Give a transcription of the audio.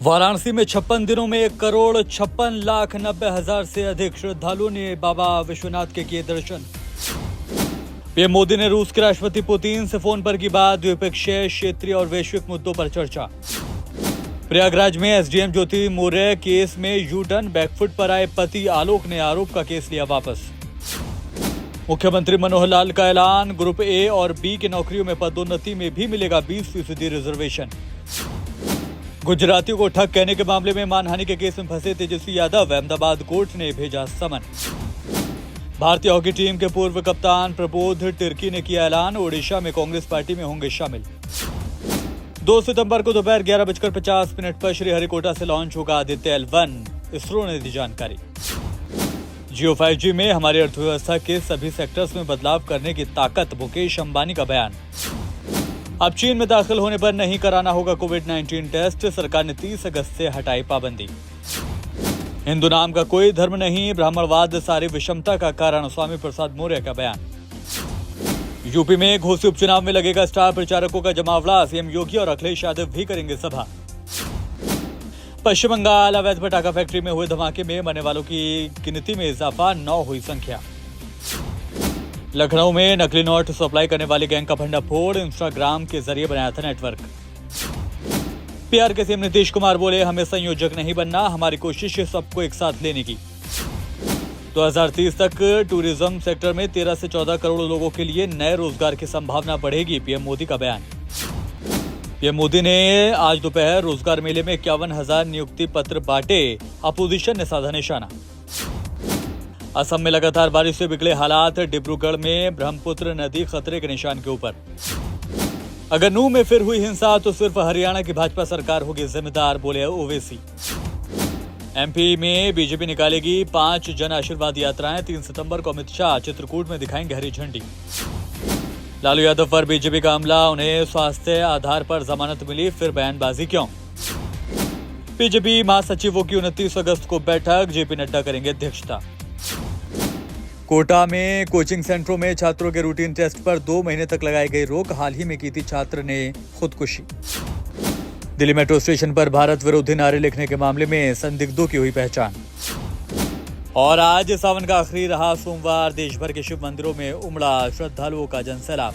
वाराणसी में 56 दिनों में 1,56,90,000 से अधिक श्रद्धालुओं ने बाबा विश्वनाथ के किए दर्शन। पीएम मोदी ने रूस के राष्ट्रपति पुतिन से फोन पर की बात, द्विपक्षीय, क्षेत्रीय और वैश्विक मुद्दों पर चर्चा। प्रयागराज में एसडीएम ज्योति मौर्य केस में यू टर्न, बैकफुट पर आए पति आलोक ने आरोप का केस लिया वापस। मुख्यमंत्री मनोहर लाल का ऐलान, ग्रुप ए और बी की नौकरियों में पदोन्नति में भी मिलेगा 20% रिजर्वेशन। गुजरातियों को ठग कहने के मामले में मानहानि के केस में फंसे तेजस्वी यादव, अहमदाबाद कोर्ट ने भेजा समन। भारतीय हॉकी टीम के पूर्व कप्तान प्रबोध तिर्की ने किया ऐलान, ओडिशा में कांग्रेस पार्टी में होंगे शामिल। 2 सितंबर को दोपहर 11:50 पर श्रीहरिकोटा से लॉन्च होगा आदित्य L1, इसरो ने दी जानकारी। जियो 5G में हमारी अर्थव्यवस्था के सभी सेक्टर्स में बदलाव करने की ताकत, मुकेश अंबानी का बयान। अब चीन में दाखिल होने पर नहीं कराना होगा कोविड-19 टेस्ट, सरकार ने 30 अगस्त से हटाई पाबंदी। हिंदू नाम का कोई धर्म नहीं, ब्राह्मणवाद सारी विषमता का कारण, स्वामी प्रसाद मौर्य का बयान। यूपी में घोसी उपचुनाव में लगेगा स्टार प्रचारकों का जमावड़ा, सीएम योगी और अखिलेश यादव भी करेंगे सभा। पश्चिम बंगाल अवैध पटाखा फैक्ट्री में हुए धमाके में मरने वालों की गिनती में इजाफा, 9 हुई संख्या। लखनऊ में नकली नोट सप्लाई करने वाली गैंग का भंडाफोड़, इंस्टाग्राम के जरिए बनाया था नेटवर्क। पीआर के सीएम नीतीश कुमार बोले, हमें संयोजक नहीं बनना, हमारी कोशिश है सबको एक साथ लेने की। 2030 तक टूरिज्म सेक्टर में 13 से 14 करोड़ लोगों के लिए नए रोजगार की संभावना बढ़ेगी, पीएम मोदी का बयान। पीएम मोदी ने आज दोपहर रोजगार मेले में 51,000 नियुक्ति पत्र बांटे, अपोजिशन ने साधा निशाना। असम में लगातार बारिश से बिगड़े हालात, डिब्रूगढ़ में ब्रह्मपुत्र नदी खतरे के निशान के ऊपर। अगर नूंह में फिर हुई हिंसा तो सिर्फ हरियाणा की भाजपा सरकार होगी जिम्मेदार, बोले ओवैसी। एमपी में बीजेपी निकालेगी 5 जन आशीर्वाद यात्राएं, 3 सितंबर को अमित शाह चित्रकूट में दिखाएंगे हरी झंडी। लालू यादव पर बीजेपी का हमला, उन्हें स्वास्थ्य आधार पर जमानत मिली, फिर बयानबाजी क्यों। बीजेपी महासचिवों की 29 अगस्त को बैठक, जेपी नड्डा करेंगे अध्यक्षता। कोटा में कोचिंग सेंटरों में छात्रों के रूटीन टेस्ट पर 2 महीने तक लगाई गई रोक, हाल ही में की थी छात्र ने खुदकुशी। दिल्ली मेट्रो स्टेशन पर भारत विरोधी नारे लिखने के मामले में संदिग्धों की हुई पहचान। और आज सावन का आखिरी रहा सोमवार, देश भर के शिव मंदिरों में उमड़ा श्रद्धालुओं का जनसैलाब।